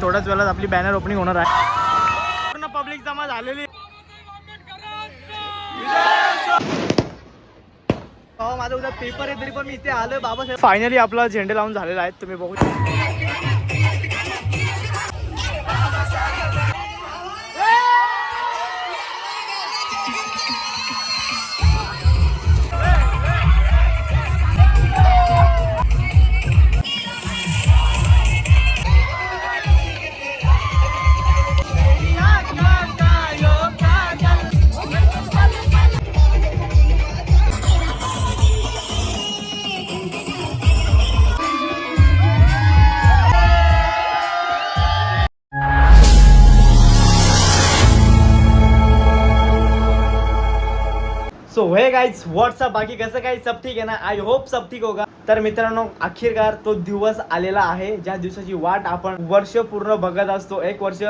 थोड्याच वेळात आपली बॅनर ओपनिंग होणार आहे. पूर्ण पब्लिक जमा झालेली. माझा उद्या पेपर आहे तरी पण मी इथे आलोय बाबासाहेब. फायनली आपला झेंडे लावून झालेला आहे, तुम्ही बघू शकता. सो हे गाइज व्हाट्सअप, बाकी कसं काय, सब ठीक आहे ना. आय होप सब ठीक होगा. तर मित्रांनो, अखेरकार तो दिवस आलेला आहे ज्या दिवसाची वाट आपण वर्ष पूर्ण बघत असतो, 1 वर्ष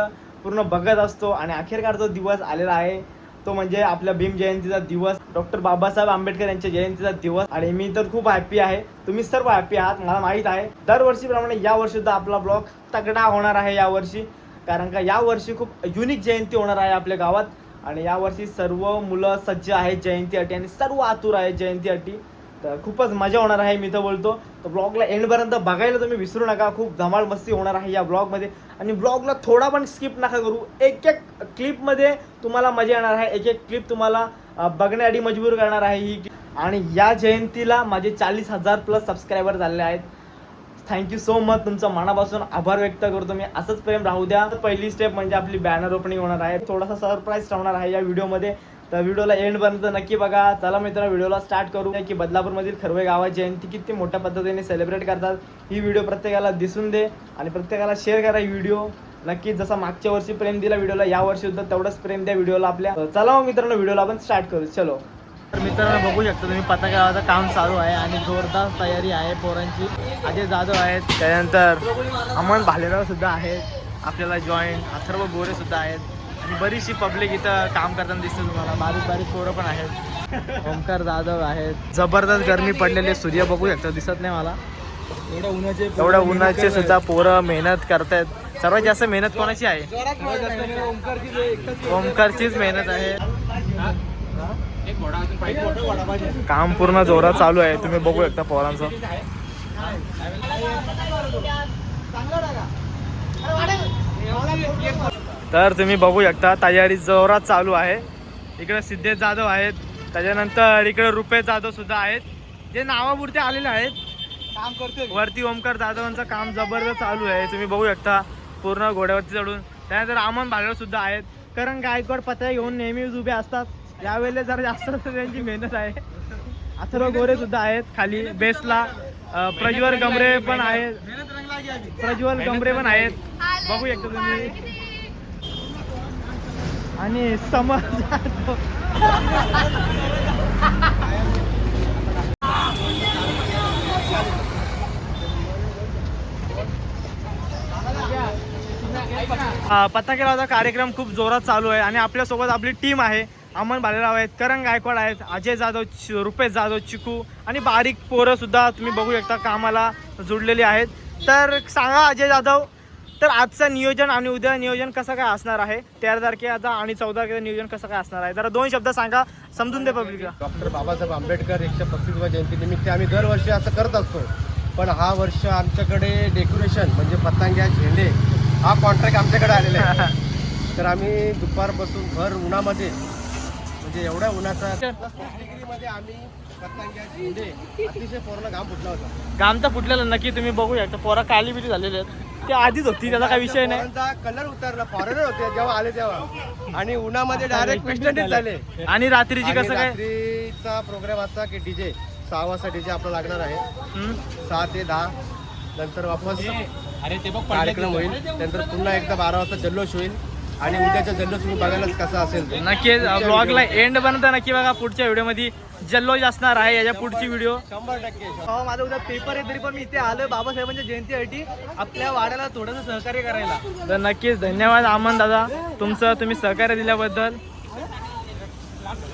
पूर्ण बघत असतो. आणि अखेरकार तो दिवस आलेला आहे, तो म्हणजे आपल्या भीम जयंतीचा दिवस, डॉक्टर बाबासाहेब आंबेडकर यांच्या जयंतीचा दिवस. आणि मी तर खूप हॅप्पी आहे, तुम्ही सर्व हॅप्पी आहात मला माहीत आहे. दरवर्षीप्रमाणे यावर्षी सुद्धा आपला ब्लॉग तगडा होणार आहे यावर्षी, कारण का यावर्षी खूप युनिक जयंती होणार आहे आपल्या गावात. आणि यावर्षी सर्व मुलं सज्ज आहेत जयंतीसाठी आणि सर्व आतुर आहेत जयंतीसाठी. तर खूपच मजा होणार आहे मी तर बोलतो. तर ब्लॉगला एंडपर्यंत बघायला तुम्ही विसरू नका, खूप धमाल मस्ती होणार आहे या ब्लॉगमध्ये. आणि ब्लॉगला थोडा पण स्किप नका करू, एक एक क्लिपमध्ये तुम्हाला मजा येणार आहे, एक एक क्लिप तुम्हाला बघण्यासाठी मजबूर करणार आहे ही. आणि या जयंतीला माझे 40,000+ सबस्क्रायबर झालेले आहेत. थँक्यू सो मच, तुमचं मनापासून आभार व्यक्त करतो मी. असंच प्रेम राहू द्या. पहिली स्टेप म्हणजे आपली बॅनर ओपनिंग होणार आहे, थोडासा सरप्राईज ठेवणार आहे या व्हिडिओमध्ये. तर व्हिडिओला एंडपर्यंत नक्की बघा. चला मित्रांनो, व्हिडिओला स्टार्ट करू. की बदलापूरमधील खरवे गावात जयंती किती मोठ्या पद्धतीने सेलिब्रेट करतात ही व्हिडिओ प्रत्येकाला दिसून दे आणि प्रत्येकाला शेअर करा ही व्हिडिओ. नक्कीच जसा मागच्या वर्षी प्रेम दिला व्हिडिओला, या वर्षी सुद्धा तेवढंच प्रेम द्या व्हिडिओला आपल्या. चला मग मित्रांनो, व्हिडिओला आपण स्टार्ट करू. चलो. तर मित्रांनो, बघू शकता तुम्ही, पताका लावायचं काम चालू आहे आणि जोरदार तयारी आहे पोरांची. अजय जाधव आहेत, त्यानंतर अमन भालेराव सुद्धा आहेत आपल्याला जॉईन, अथर्व गोरे सुद्धा आहेत आणि बरीचशी पब्लिक इथं काम करताना दिसते तुम्हाला. बारीक बारीक पोरं पण आहेत. ओमकार जाधव आहेत. जबरदस्त गरमी पडलेली, सूर्य बघू शकता दिसत नाही मला. एवढ्या उन्हाचे सुद्धा पोरं मेहनत करतायत. सर्वात जास्त मेहनत कोणाची आहे? ओमकारचीच मेहनत आहे. काम पूर्ण जोरात चालू आहे, तुम्ही बघू शकता पोरांचं. तर तुम्ही बघू शकता तयारी जोरात चालू आहे. इकडे सिद्धेश जाधव आहेत, त्याच्यानंतर इकडे रुपेश जाधव सुद्धा आहेत, जे नावापुरते आलेले आहेत काम करते. वरती ओमकार जाधवांचं काम जबरदस्त चालू आहे, तुम्ही बघू शकता पूर्ण घोड्यावरती चढून. त्यानंतर अमन भालेराव सुद्धा आहेत. करण गायकवाड पत्या घेऊन नेहमीच उभे असतात, यावेळेला जरा जास्त त्यांची मेहनत आहे. अथर्व गोरे सुद्धा आहेत खाली बेसला. प्रज्वल गमरे पण आहेत, बघू शकता तुम्ही. आणि समज पताका लावण्याचा कार्यक्रम खूप जोरात चालू आहे आणि आपल्यासोबत आपली टीम आहे. अमन भालेराव आहेत, करण गायकवाड आहेत, अजय जाधव, रुपेश जाधव, चिकू आणि बारीक पोरं सुद्धा तुम्ही बघू शकता कामाला जुडलेली आहेत. तर सांगा अजय जाधव, तर आजचं नियोजन आणि उद्या नियोजन कसं काय असणार आहे? 13 तारखेचा आणि 14 तारखेचं नियोजन कसं काय असणार आहे? जरा 2 शब्द सांगा, समजून दे पब्लिकला. डॉक्टर बाबासाहेब आंबेडकर 135वी जयंतीनिमित्त आम्ही दरवर्षी असं करत असतो, पण हा वर्ष आमच्याकडे डेकोरेशन म्हणजे पतंग्या, झेंडे हा कॉन्ट्रॅक्ट आमच्याकडे आलेला आहे. तर आम्ही दुपारपासून भर उन्हामध्ये, म्हणजे एवढ्या उन्हाचा 30 डिग्रीमध्ये आम्ही पतंग्या, झेंडे, अतिशय पोराला घाम फुटला होता. घाम तर फुटलेलं नक्की, तुम्ही बघू शकता. पोरा काली बिली झालेले आहेत, ते आधीच होती, त्याचा काही विषय नाही. कलर उतरला, फॉरेनर होते जेव्हा आले तेव्हा, आणि उन्हामध्ये डायरेक्ट वेस्टर्न झाले. आणि रात्रीची कसं काय? रात्रीचा प्रोग्राम असा की डीजे 6 वाजता डीजे आपला लागणार आहे. 6 ते 10 नंतर वापस कार्यक्रम होईल. नंतर पुन्हा एकदा 12 वाजता जल्लोष होईल आणि उद्याचा जल्लोष तुम्ही बघायलाच कसा असेल. नक्की ब्लॉगला एंड पर्यंत नक्की बघा. पुढच्या व्हिडिओमध्ये जल्लोष असणार आहे, याच्या पुढची व्हिडिओ 100%. माझा उद्या पेपर आहे तरी पण मी इथे आलोय बाबासाहेबांच्या जयंतीसाठी आपल्या वाड्याला थोडंसं सहकार्य करायला. तर नक्कीच धन्यवाद अमन दादा तुमचं, तुम्ही सहकार्य दिल्याबद्दल.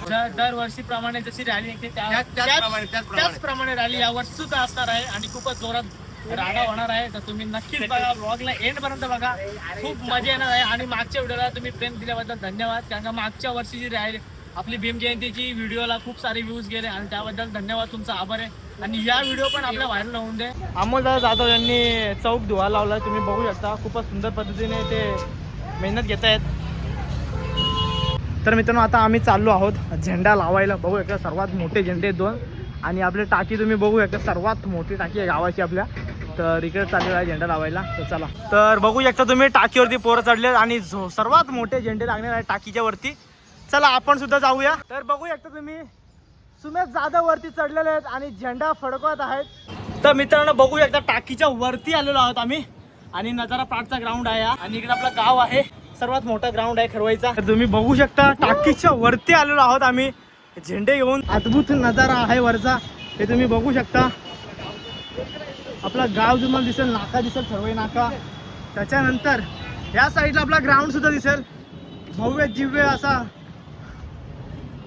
दरवर्षीप्रमाणे जशी रॅली निघते त्याचप्रमाणे रॅली यावर्षी सुद्धा असणार आहे आणि खूपच जोरात राडा होणार आहे. तर तुम्ही नक्कीच बघा, ब्लॉगला एंड पर्यंत बघा, खूप मजा येणार आहे. आणि मागच्या व्हिडिओला तुम्ही प्रेम दिल्याबद्दल धन्यवाद. कारण का मागच्या वर्षी जी राहिली आपली भीम जयंतीची व्हिडिओला खूप सारे व्ह्यूज गेले आणि त्याबद्दल धन्यवाद, तुमचा आभार आहे. आणि या व्हिडिओ पण आपल्या व्हायरल होऊन दे. अमोलदादा जाधव यांनी चौक धुवा लावला, तुम्ही बघू शकता. खूपच सुंदर पद्धतीने ते मेहनत घेत आहेत. तर मित्रांनो आता आम्ही चाललो आहोत झेंडा लावायला. बघू शकता सर्वात मोठे झेंडे 2 आणि आपली टाकी तुम्ही बघू शकता, सर्वात मोठी टाकी आहे गावाची आपल्या. तर इकडे चाललेला आहे झेंडा लावायला. तर चला, तर बघू शकता तुम्ही टाकीवरती पोरं चढले आणि सर्वात मोठे झेंडे लागणार आहे टाकीच्या वरती. चला आपण सुद्धा जाऊया. तर बघू शकता तुम्ही सुमेश जाधव वरती चढलेले आहेत आणि झेंडा फडकवत आहेत. तर मित्रांनो बघू शकता टाकीच्या वरती आलेलो आहोत आम्ही आणि नजारा पार्कचा ग्राउंड आहे आणि इकडे आपलं गाव आहे, सर्वात मोठा ग्राउंड आहे खरवाईचा. तर तुम्ही बघू शकता टाकीच्या वरती आलेलो आहोत आम्ही झेंडे घेऊन. अद्भुत नजारा आहे वरचा, हे तुम्ही बघू शकता. आपला गाव तुम्हाला दिसेल, नाका दिसेल, खरवाई नाका. त्याच्यानंतर या साईडला आपला ग्राउंड सुद्धा दिसेल, भव्य दिव्य असा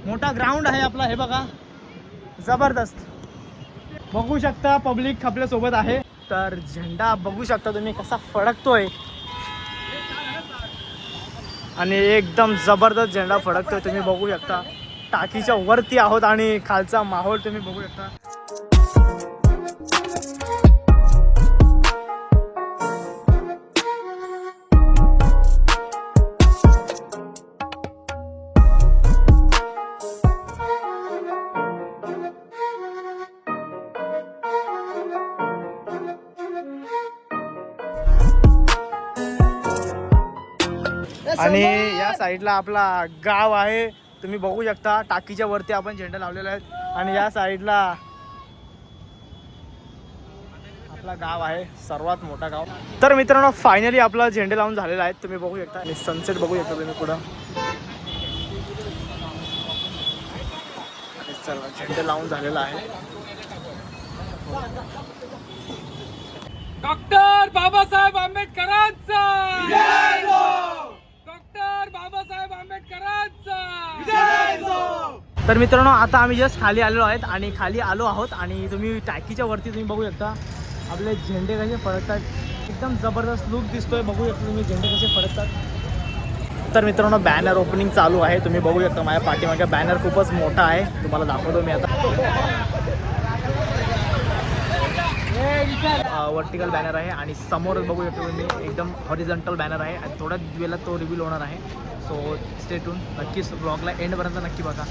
मोठा ग्राउंड आहे आपला. हे बघा जबरदस्त बघू शकता, पब्लिक आपल्या सोबत आहे. तर झेंडा बघू शकता तुम्ही कसा फडकतोय आणि एकदम जबरदस्त झेंडा फडकतोय. तुम्ही बघू शकता टाकीच्या वरती आहोत आणि खालचा माहोल तुम्ही बघू शकता. आणि या साईडला आपला गाव आहे, तुम्ही बघू शकता. टाकीच्या वरती आपण झेंडा लावलेला आहे आणि या साईडला आपला गाव आहे, सर्वात मोठा गाव. तर मित्रांनो फायनली आपला झेंडे लावून झालेला आहे, तुम्ही बघू शकता. आणि सनसेट बघू शकता तुम्ही पुढं. चला झेंडे लावून झालेला आहे. डॉक्टर बाबासाहेब आंबेडकरांचा, डॉक्टर बाबासाहेब आंबेडकरांचा. तर मित्रांनो आता आम्ही जस्ट खाली आलेलो आहेत आणि खाली आलो आहोत आणि तुम्ही टाकीच्या वरती तुम्ही बघू शकता आपले झेंडे कसे फडकतात. एकदम जबरदस्त लुक दिसतोय, बघू शकता तुम्ही झेंडे कसे फडकतात. तर मित्रांनो बॅनर ओपनिंग चालू आहे, तुम्ही बघू शकता. माझ्या पाठीमागे बॅनर खूपच मोठा आहे, तुम्हाला दाखवतो मी आता. वर्टिकल बॅनर आहे आणि समोर बघू शकता तुम्ही एकदम हॉरिझॉन्टल बॅनर आहे आणि थोड्याच वेळात तो रिव्हील होणार आहे. सो स्टे ट्यून, नक्कीच ब्लॉगला एंडपर्यंत नक्की बघा.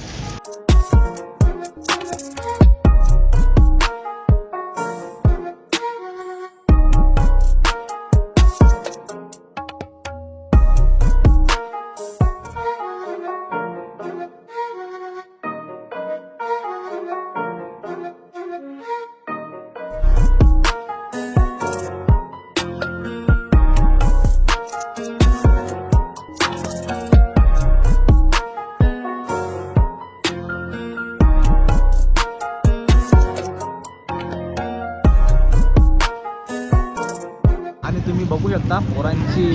आणि तुम्ही बघू शकता पोरांची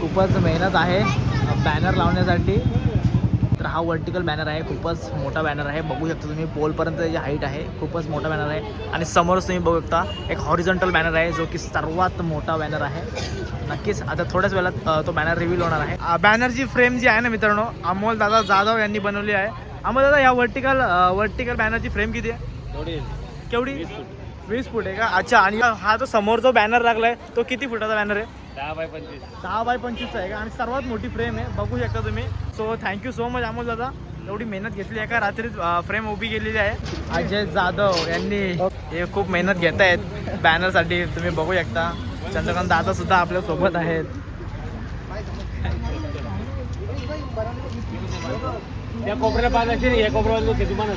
खूपच मेहनत आहे बॅनर लावण्यासाठी. तर हा वर्टिकल बॅनर आहे, खूपच मोठा बॅनर आहे, बघू शकता तुम्ही. पोलपर्यंत जी हाईट आहे, खूपच मोठा बॅनर आहे. आणि समोरच तुम्ही बघू शकता एक हॉरिझॉन्टल बॅनर आहे, जो की सर्वात मोठा बॅनर आहे. नक्कीच आता थोड्याच वेळात तो बॅनर रिव्हील होणार आहे. बॅनरची फ्रेम जी आहे ना मित्रांनो, अमोल दादा जाधव यांनी बनवली आहे. अमोल दादा या वर्टिकल बॅनरची फ्रेम किती आहे? केवढी? 20 फूट आहे का? अच्छा. आणि हा जो समोर जो बॅनर लागलाय तो किती फुटाचा बॅनर आहे? 10 बाय 25 आहे का? आणि सर्वात मोठी फ्रेम आहे, बघू शकता तुम्ही. So thank you so much Amol दादा, एवढी मेहनत घेतली आहे का रात्री फ्रेम उभी केलेली आहे. अजय जाधव यांनी हे खूप मेहनत घेत आहेत बॅनरसाठी, तुम्ही बघू शकता. चंद्रकांत दादा सुद्धा आपल्या सोबत आहेत. या कोपऱ्या पाहिजे, या कोपऱ्यावर तुम्हाला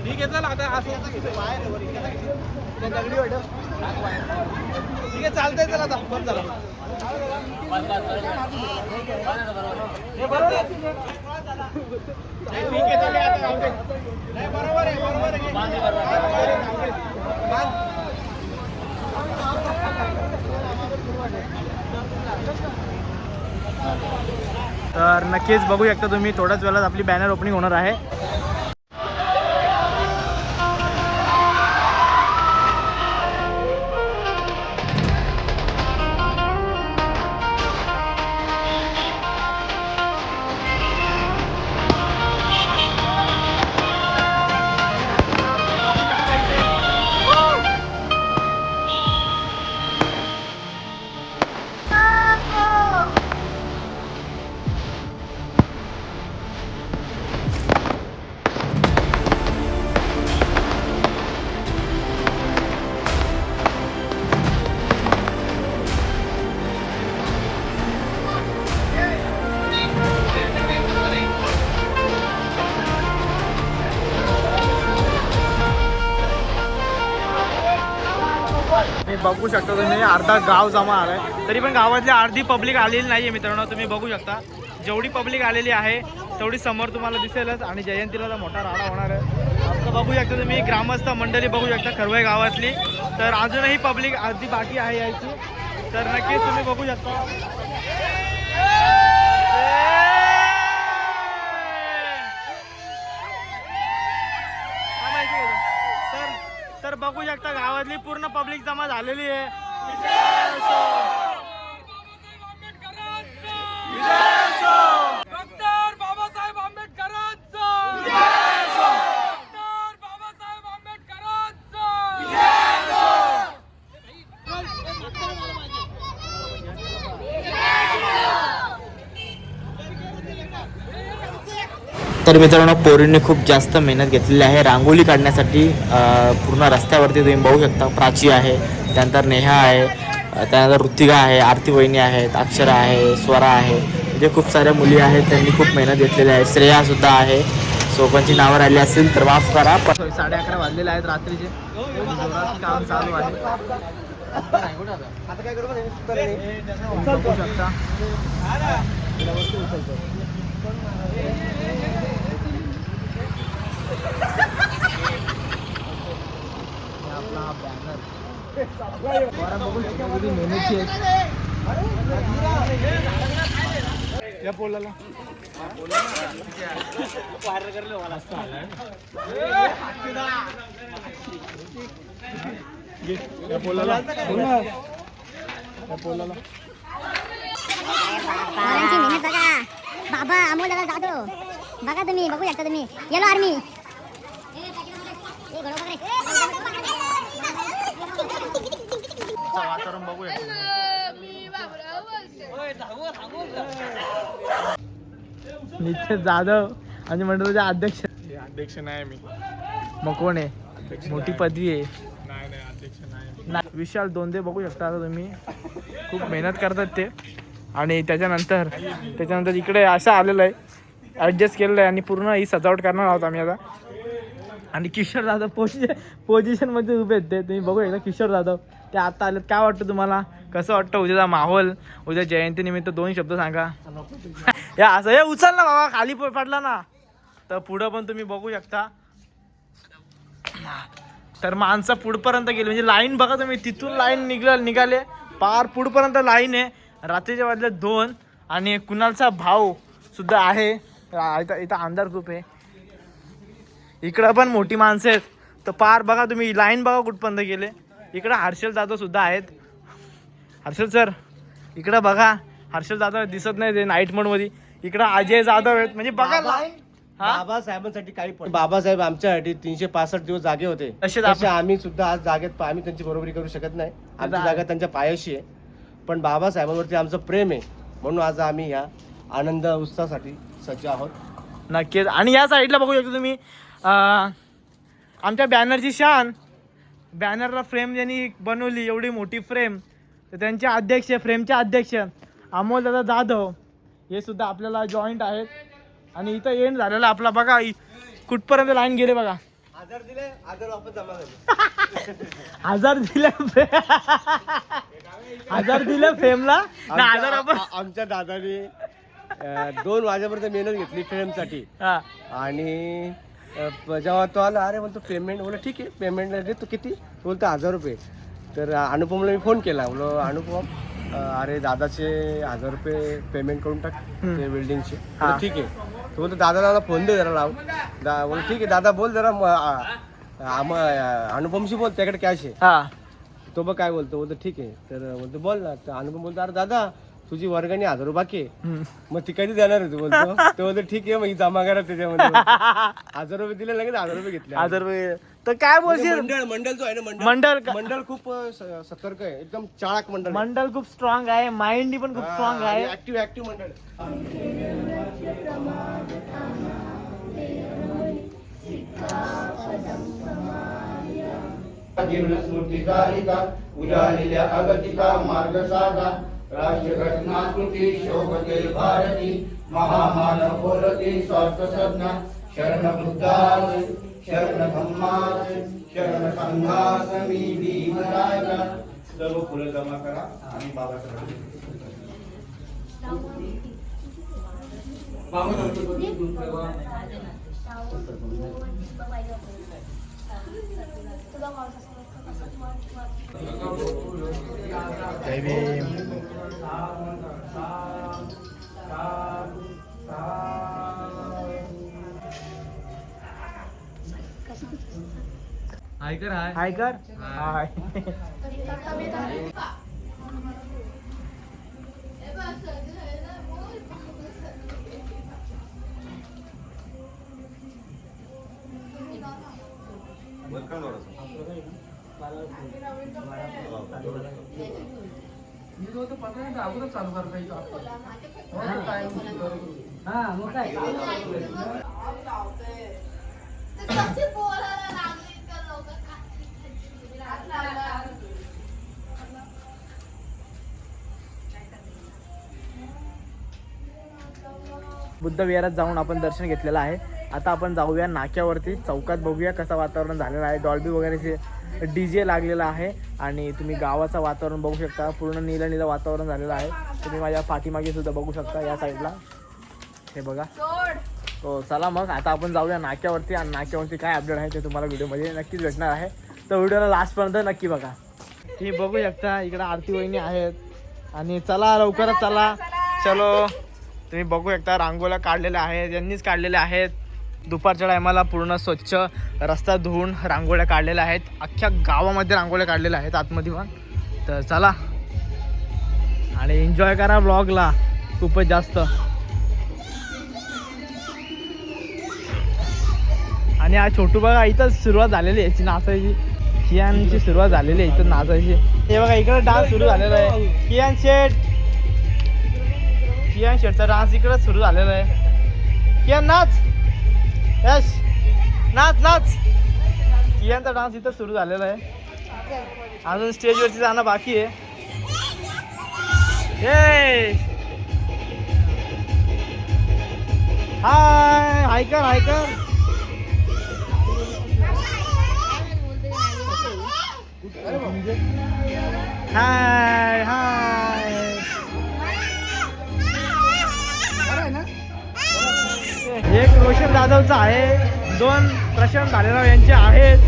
ठीक आहे, चला आता असं ठीक आहे, चालतंय. चला आता बंद झाला. बरोबर आहे. तर नक्कीच बघू शकता तुम्ही, थोड्याच वेळात आपली बॅनर ओपनिंग होणार आहे. मी बघू शकता तुम्ही अर्धा गाव जमा आलाय, तरी पण गावातली अर्धी पब्लिक आलेली नाहीये मित्रांनो. तुम्ही बघू शकता जेवढी पब्लिक आलेली आहे तेवढी समोर तुम्हाला दिसेलच. आणि जयंतीला तर मोठा राडा होणार आहे. आता बघू शकता तुम्ही ग्रामस्थ मंडळी बघू शकता खरवय गावातली. तर अजूनही पब्लिक अर्धी बाकी आहे यायची, तर नक्कीच तुम्ही बघू शकता. तर बघू शकता गावातली पूर्ण पब्लिक जमा झालेली आहे. डॉक्टर बाबासाहेब आंबेडकरांचा तर मित्रांनो पोरींनी खूप जास्त मेहनत घेतलेली आहे रांगोळी काढण्यासाठी. पूर्ण रस्त्यावरती तुम्ही बघू शकता प्राची आहे, त्यानंतर नेहा आहे, त्यानंतर ऋतिका आहे, आरती वहिनी आहेत, अक्षरा आहे, स्वरा आहे, म्हणजे खूप साऱ्या मुली आहेत. त्यांनी खूप मेहनत घेतलेली आहे. श्रेया सुद्धा आहे. सोपांची नावं राहिली असतील तर माफ करा. 11:30 वाजलेले आहेत रात्रीचे. काम चालू आहे. आता काय करू बघू शकता आपला हा बॅनर बघू शकता किती मेहनतची आहे या पोलाला. या पोलाला पोरांची मेहनत बघा. बाबा अमोल दादा जाधव बघा, तुम्ही बघू शकता. तुम्ही येलो आर्मी वातावरण बघू नित्य जाधव आणि मंडळाचे अध्यक्ष नाही मी. मग कोण आहे? मोठी पदवी आहे. नाही विशाल दोंदे बघू शकता. आता तुम्ही खूप मेहनत करतात ते. आणि त्याच्यानंतर इकडे असं आलेलं आहे, ॲडजस्ट केलेलं आहे आणि पूर्ण ही सजावट करणार आहोत आम्ही आता. आणि किशोर जाधव पोझिशनमध्ये उभे आहेत ते. तुम्ही बघू शकता किशोर जाधव ते आता आलेत. काय वाटतं तुम्हाला? कसं वाटतं उद्याचा माहोल? उद्या जयंतीनिमित्त 2 शब्द सांगा. या असं हे उचल ना बाबा, खाली पडला ना. तर पुढं पण तुम्ही बघू शकता. तर माणसं पुढपर्यंत गेली, म्हणजे लाईन बघा तुम्ही. तिथून लाईन निघाले पार पुढपर्यंत लाईन आहे. रात्रीच्या वाजले 2 आणि कुणालचा भाऊ सुद्धा आहे. इथं अंधार खूप आहे. इकडं पण मोठी माणसं आहेत. तर पार बघा तुम्ही लाईन बघा कुठपर्यंत गेले. इकडं हर्षल जाधव सुद्धा आहेत. हर्षल सर इकडं बघा. हर्षल जाधव दिसत नाही ते नाईट मोड मध्ये. इकडं अजय जाधव आहेत. म्हणजे बघा लाईन. बाबासाहेबांसाठी काही पण. बाबासाहेब आमच्यासाठी 365 दिवस जागे होते. तसे आम्ही सुद्धा आज जागेत. आम्ही त्यांची बरोबरी करू शकत नाही. आमची जागा त्यांच्या पायाशी आहे. पण बाबासाहेबांवरती आमचं प्रेम आहे, म्हणून आज आम्ही ह्या आनंद उत्सवासाठी सज्ज आहोत. नक्कीच. आणि या साईडला बघू शकता तुम्ही आमच्या बॅनरची शान. बॅनरला फ्रेम ज्यांनी बनवली एवढी मोठी फ्रेम, तर त्यांचे अध्यक्ष, फ्रेमचे अध्यक्ष अमोल दादा जाधव हे सुद्धा आपल्याला जॉईंट आहेत. आणि इथं एंड झालेला आपला बघा. कुठपर्यंत लाईन गेले बघा. 1000 दिले, 1000 वापस जमा झाले. 1000 दिले 1000 दिले फ्रेमला. आमच्या दादाने 2 वाजेपर्यंत मेहनत घेतली फ्रेमसाठी. आणि जेव्हा तो आला, अरे म्हणतो पेमेंट. बोला ठीक आहे पेमेंट देतो. किती? बोलतो 1000 रुपये. तर अनुपमला मी फोन केला. बोलो अनुपम अरे दादाचे 1000 रुपये पेमेंट करून टाक ते बिल्डिंगचे. ठीक आहे. तो बोलतो दादाला फोन दे जरा लाव. बोल ठीक आहे दादा बोल जरा अनुपमशी बोल, त्याकडे कॅश आहे. तो बघ काय बोलतो ठीक आहे. तर बोलतो बोल ना. तर अनुपम बोलतो अरे दादा तुझी वर्गणी 1000 रुपये बाकी आहे, मग ती कधी देणार आहे? तू बोलतो. तो बोलतो ठीक आहे मग जमा करा त्याच्यामध्ये. 1000 रुपये दिले, लगेच 1000 रुपये घेतले. 1000 रुपये. तर काय बोलशील? मंडळ जो आहे ना, मंडळ खूप सतर्क आहे. एकदम चाळक मंडळ खूप स्ट्रॉंग आहे. माइंड पण खूप स्ट्रॉंग आहे. ऍक्टिव्ह मंडळ. उजालिल्या अगतिका मार्ग साधा राष्ट्रघटनाकृती शोभते भारती महामानव बोलती स्वार्थ सज्ञा शरण बुद्धास शरण धम्मास शरण संघास मी भीमराजा सर्व फुलं जमा करा आणि बाबाकडे जय भीम. हाय कर हाय हाय कर हाय. बुद्ध विहारात जाऊन आपण दर्शन घेतलेलं आहे. आता आपण जाऊया नाक्यावरती, चौकात बघूया कसं वातावरण झालेलं आहे. डॉल्बी वगैरे DJ लागलेला आहे आणि तुम्ही गावाचं वातावरण बघू शकता. पूर्ण नीलं वातावरण झालेलं आहे. तुम्ही माझ्या पाठीमागे सुद्धा बघू शकता या साईडला. हे बघा. तो चला मग आता आपण जाऊया नाक्यावरती आणि नाक्यावरती काय अपडेट आहे ते तुम्हाला व्हिडिओमध्ये नक्कीच भेटणार आहे. तर व्हिडिओला लास्टपर्यंत नक्की बघा. तुम्ही बघू शकता इकडं आरती वहिनी आहेत आणि चला लवकरच चला. चलो. तुम्ही बघू शकता रांगोळ्या काढलेल्या आहेत, यांनीच काढलेल्या आहेत. दुपारच्या टायमाला पूर्ण स्वच्छ रस्ता धुवून रांगोळ्या काढलेल्या आहेत. अख्ख्या गावामध्ये रांगोळ्या काढलेल्या आहेत आतमध्ये पण. तर चला आणि एन्जॉय करा ब्लॉगला खूपच जास्त. आणि हा छोटू बघा इथं सुरुवात झालेली आहे याची नाचायची. कियानची सुरुवात झालेली आहे इथं नाचायची. हे बघा इकडे डान्स सुरू झालेला आहे. कियान शेटचा डान्स इकडेच सुरू झालेला आहे. कियान नाच. यश नाच नाच. कियानचा डान्स इथं सुरू झालेला आहे. अजून स्टेजवरती जाणं बाकी आहे. हाय हाय कर हाय कर. हाय हाय. एक रोशन जाधवचा आहे, 2 प्रशांत भालेराव यांचे आहेत.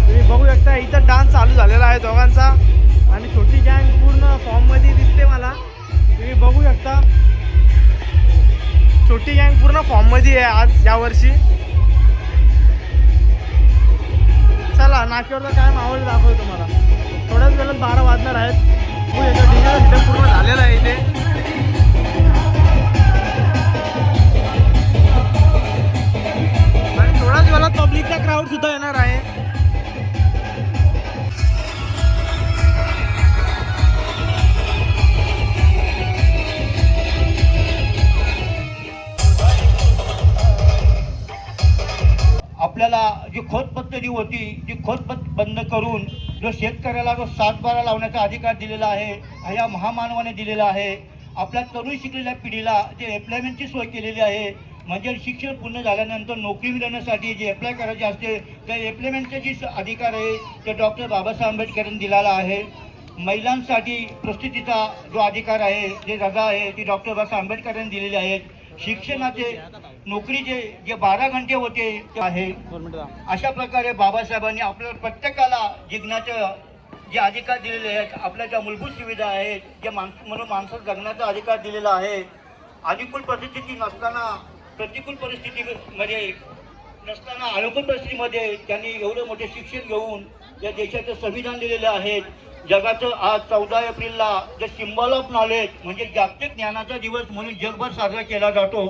तुम्ही बघू शकता इथं डान्स चालू झालेला आहे दोघांचा. आणि छोटी गँग पूर्ण फॉर्ममध्ये दिसते मला. तुम्ही बघू शकता छोटी गँग पूर्ण फॉर्ममध्ये आहे आज यावर्षी. चला नाक्यावरचा काय माहोल दाखवतो तुम्हाला. थोड्याच वेळात 12 वाजणार आहेत. बघू शकता डिनर इथे पूर्ण झालेलं आहे इथे. थोड्याच वेळात पब्लिकचा क्राऊड सुद्धा येणार आहे. आपल्याला जी खत पद्धती होती जी खत बंद करून जो शेतकऱ्याला जो 7/12 लावण्याचा अधिकार दिलेला आहे हा या महामानवाने दिलेला आहे. आपल्या तरुण शिकलेल्या पिढीला जे एम्प्लॉयमेंटची सोय केलेली आहे. म्हणजे शिक्षण पूर्ण झाल्यानंतर नोकरी मिळवण्यासाठी जे अप्लाय करायचे असते त्या एम्प्लॉयमेंटचे जे अधिकार आहे ते डॉक्टर बाबासाहेब आंबेडकरांनी दिलेला आहे. महिलांसाठी प्रस्थितीचा जो अधिकार आहे जे रजा आहे ती डॉक्टर बाबासाहेब आंबेडकरांनी दिलेली आहेत. शिक्षणाचे नोकरीचे जे 12 घंटे होते ते आहे. अशा प्रकारे बाबासाहेबांनी आपल्या प्रत्येकाला जिंकण्याचं जे अधिकार दिलेले आहेत. आपल्या ज्या मूलभूत सुविधा आहेत जे म्हणून माणसाला जगण्याचा अधिकार दिलेला आहे. अनुकूल परिस्थिती नसताना प्रतिकूल परिस्थितीमध्ये नसताना अनुकूल परिस्थितीमध्ये त्यांनी एवढे मोठे शिक्षण घेऊन या देशाचं संविधान दिलेलं आहे. जगाचं आज 14 एप्रिलला जे सिम्बॉल ऑफ नॉलेज म्हणजे जागतिक ज्ञानाचा दिवस म्हणून जगभर साजरा केला जातो.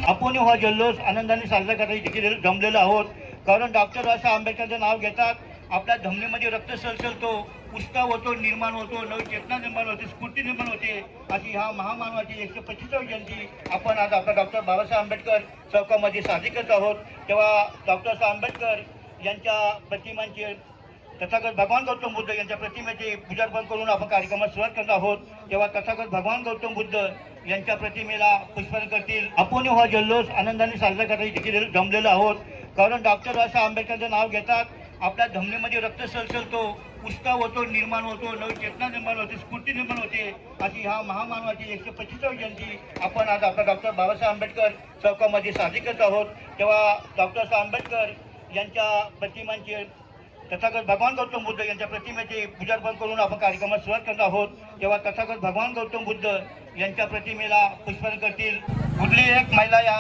आपण हा जल्लोष आनंदाने साजरा करायला देखील जमलेलो आहोत. कारण डॉक्टर बाबासाहेब आंबेडकरांचं नाव घेतात आपल्या धमनीमध्ये रक्त सलसलतो, उत्साह होतो, निर्माण होतो, नवी चेतना निर्माण होते, स्फूर्ती निर्माण होते. अशी ह्या महामानवाची 125वी जयंती आपण आज आपल्या डॉक्टर बाबासाहेब आंबेडकर चौकामध्ये साजरी करत आहोत. तेव्हा डॉक्टर साहेब आंबेडकर यांच्या प्रतिमांचे तथागत भगवान गौतम बुद्ध यांच्या प्रतिमेची पूजार्पण करून आपण कार्यक्रमात सुरुवात करत आहोत. तेव्हा तथागत भगवान गौतम बुद्ध यांच्या प्रतिमेला पुष्पार्पण करतील. आपण हा जल्लोष आनंदाने साजरा करायला देखील जमलेलो आहोत. कारण डॉक्टर बाबासाहेब आंबेडकरांचं नाव घेतात, आपल्या धमनीमध्ये रक्त सळसळतो, उत्साह होतो, निर्माण होतो, नवी चेतना निर्माण होते, स्फूर्ती निर्माण होते. अशी ह्या महामानवाची 125वी जयंती आपण आज आपल्या डॉक्टर बाबासाहेब आंबेडकर चौकामध्ये साजरी करत आहोत. तेव्हा डॉक्टर साहेब आंबेडकर यांच्या प्रतिमांची तथागत भगवान गौतम बुद्ध यांच्या प्रतिमेची पूजार्पण करून आपण कार्यक्रमात सुरुवात करत आहोत. तेव्हा तथागत भगवान गौतम बुद्ध यांच्या प्रतिमेला पुष्पार्पण करतील. कुठली एक महिला या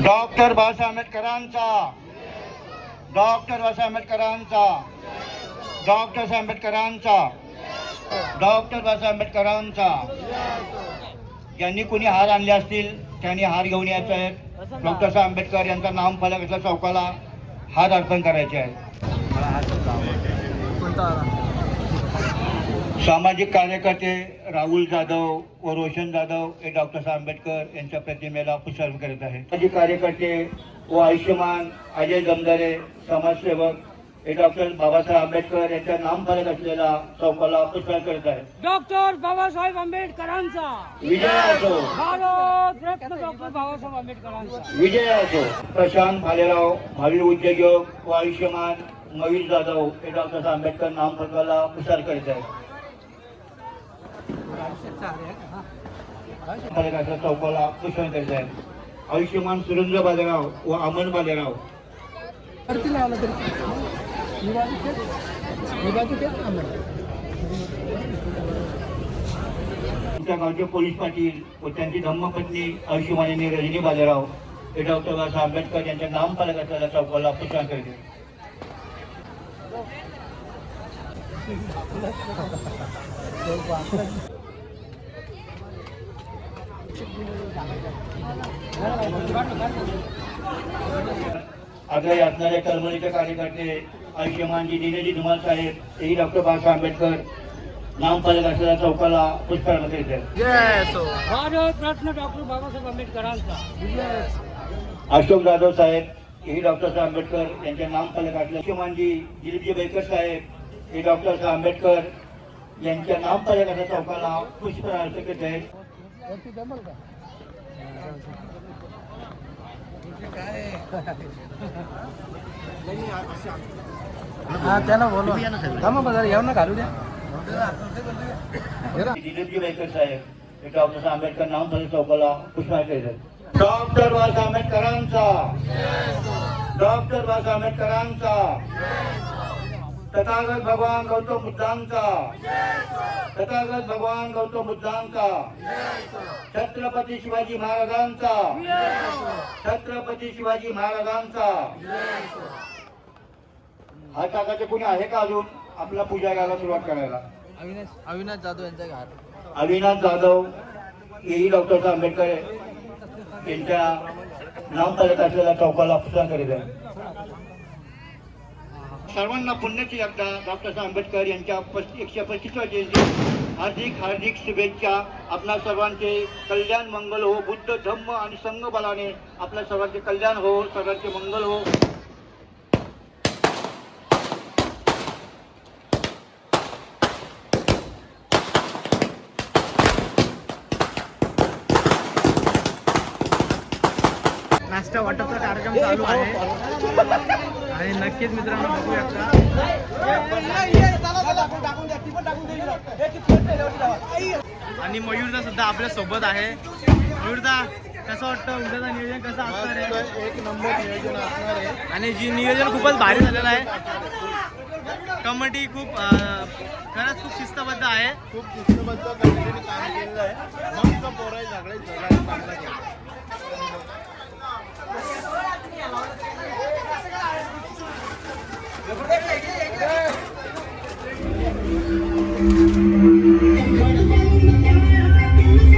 डॉक्टर बाबासाहेब आंबेडकरांचा, डॉक्टर बाबासाहेब आंबेडकरांचा, डॉक्टर साहेब आंबेडकरांचा, डॉक्टर बाबासाहेब आंबेडकरांचा. ज्यांनी कोणी हार आणले असतील त्यांनी हार घेऊन यायचे आहेत. डॉक्टर साहेब आंबेडकर यांचा नाम फलकाच्या चौकाला हार अर्पण करायचे आहे. सामाजिक कार्यकर्ते राहुल जाधव व रोशन जाधव हे डॉक्टर साहेब आंबेडकर यांच्या प्रतिमेला पुष्पार्पण करत आहेत. सामाजिक कार्यकर्ते व आयुष्यमान अजय जमदारे समाजसेवक हे डॉक्टर बाबासाहेब आंबेडकर यांच्या नामफलक असलेला चौकाला पुष्पार्पण करत आहेत. डॉक्टर बाबासाहेब आंबेडकरांचा विजय असो, भारत रत्न डॉक्टर बाबासाहेब आंबेडकरांचा विजय असो. प्रशांत भालेराव भावी उद्योजक व आयुष्यमान मयूर जाधव हे डॉक्टर साहेब आंबेडकर नामफलकाला पुष्पार्पण करत आहेत. फलकाच्या चौकाला पुष्पार्पण करत आहेत. आयुष्यमान सुरेंद्र बालेराव व अमन बालेराव आमच्या गावचे पोलीस पाटील व त्यांची धम्मपत्नी आयुष्यमानी रजनी बालेराव हे डॉक्टर बाबासाहेब आंबेडकर यांच्या नाम फलकाच्या चौकाला पुष्पार्पण करते. आग्रही असणारे कळमळीचे कार्यकर्ते आयुष्यमानजी दिनेजी धुमाल साहेब हेही डॉक्टर बाबासाहेब आंबेडकर नाम फलक असलेल्या चौकाला पुष्पार्पण करते. भारत रत्न डॉक्टर बाबासाहेब आंबेडकरांचा. अशोक जाधव साहेब हेही डॉक्टर साहेब आंबेडकर यांच्या नाम फलक असले. आयुष्यमानजी दिलीपजी बेकर साहेब हे डॉक्टर साहेब आंबेडकर यांच्या नाम फलकाच्या चौकाला पुष्पार्पण करत आहेत. दिलीपजी बेकर साहेब हे डॉक्टर साहेब आंबेडकर नाम फलक चौकाला पुष्पार्पण करत आहेत. डॉक्टर बाबासाहेब आंबेडकरांचा, डॉक्टर बाबासाहेब आंबेडकरांचा, तथागत भगवान गौतम बुद्धांचा, तथागत भगवान गौतम बुद्धांचा, छत्रपती शिवाजी महाराजांचा, छत्रपती शिवाजी महाराजांचा. हा टाकाचे कोणी आहे का अजून आपला पूजा घ्यायला सुरुवात करायला? अविनाश जाधव यांचा घाट. अविनाश जाधव हेही डॉक्टर साहेब आंबेडकर यांच्या नाम फलक असलेल्या चौकाला पुष्पार्पण करीत आहे. सर्वांना पुण्याची एकदा डॉक्टर साहेब आंबेडकर यांच्या 125व्या जयंती हार्दिक हार्दिक शुभेच्छा. आपल्या सर्वांचे कल्याण मंगल हो. बुद्ध धम्म आणि संघ बलाने आपल्या सर्वांचे कल्याण हो, सर्वांचे मंगल हो. नाश्ता वाटपचा कार्यक्रम चालू आहे आणि नक्कीच मित्रांनो बघू शकता. आणि मयूरदा सुद्धा आपल्या सोबत आहे. मयूरदा कसं वाटतं उद्याचं नियोजन कसं असणार आहे? एक नंबर नियोजन असणार आहे. आणि जी नियोजन खूपच भारी झालेलं आहे. कमिटी खूप खरंच खूप शिस्तबद्ध आहे. खूप शिस्तबद्ध कमिटीने काम केलेलं आहे. मस्त पोरं सगळे चांगला केलं. Thank you.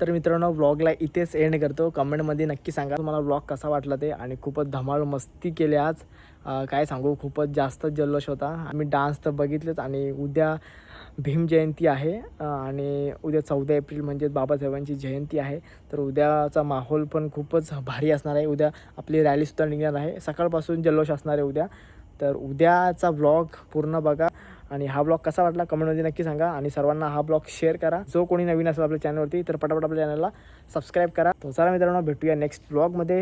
तर मित्रांनो व्लॉगला इथेच एंड करतो. कमेंटमध्ये नक्की सांगा तुम्हाला व्लॉग कसा वाटला ते. आणि खूपच धमाल मस्ती केली आज. काय सांगू, खूपच जास्त जल्लोष होता. आम्ही डान्स तर बघितलेच. आणि उद्या भीम जयंती आहे आणि उद्या 14 एप्रिल म्हणजे बाबासाहेबांची जयंती आहे. तर उद्याचा माहोल पण खूपच भारी असणार आहे. उद्या आपली रॅलीसुद्धा निघणार आहे. सकाळपासून जल्लोष असणार आहे उद्या. तर उद्याचा व्लॉग पूर्ण बघा. आणि हा ब्लॉग कसा वाटला कमेंटमध्ये नक्की सांगा. आणि सर्वांना हा ब्लॉग शेअर करा. जो कोणी नवीन असेल आपल्या चॅनलवरती तर पटापट आपल्या चॅनलला सबस्क्राईब करा. तर चला मित्रांनो, भेटूया नेक्स्ट ब्लॉगमध्ये.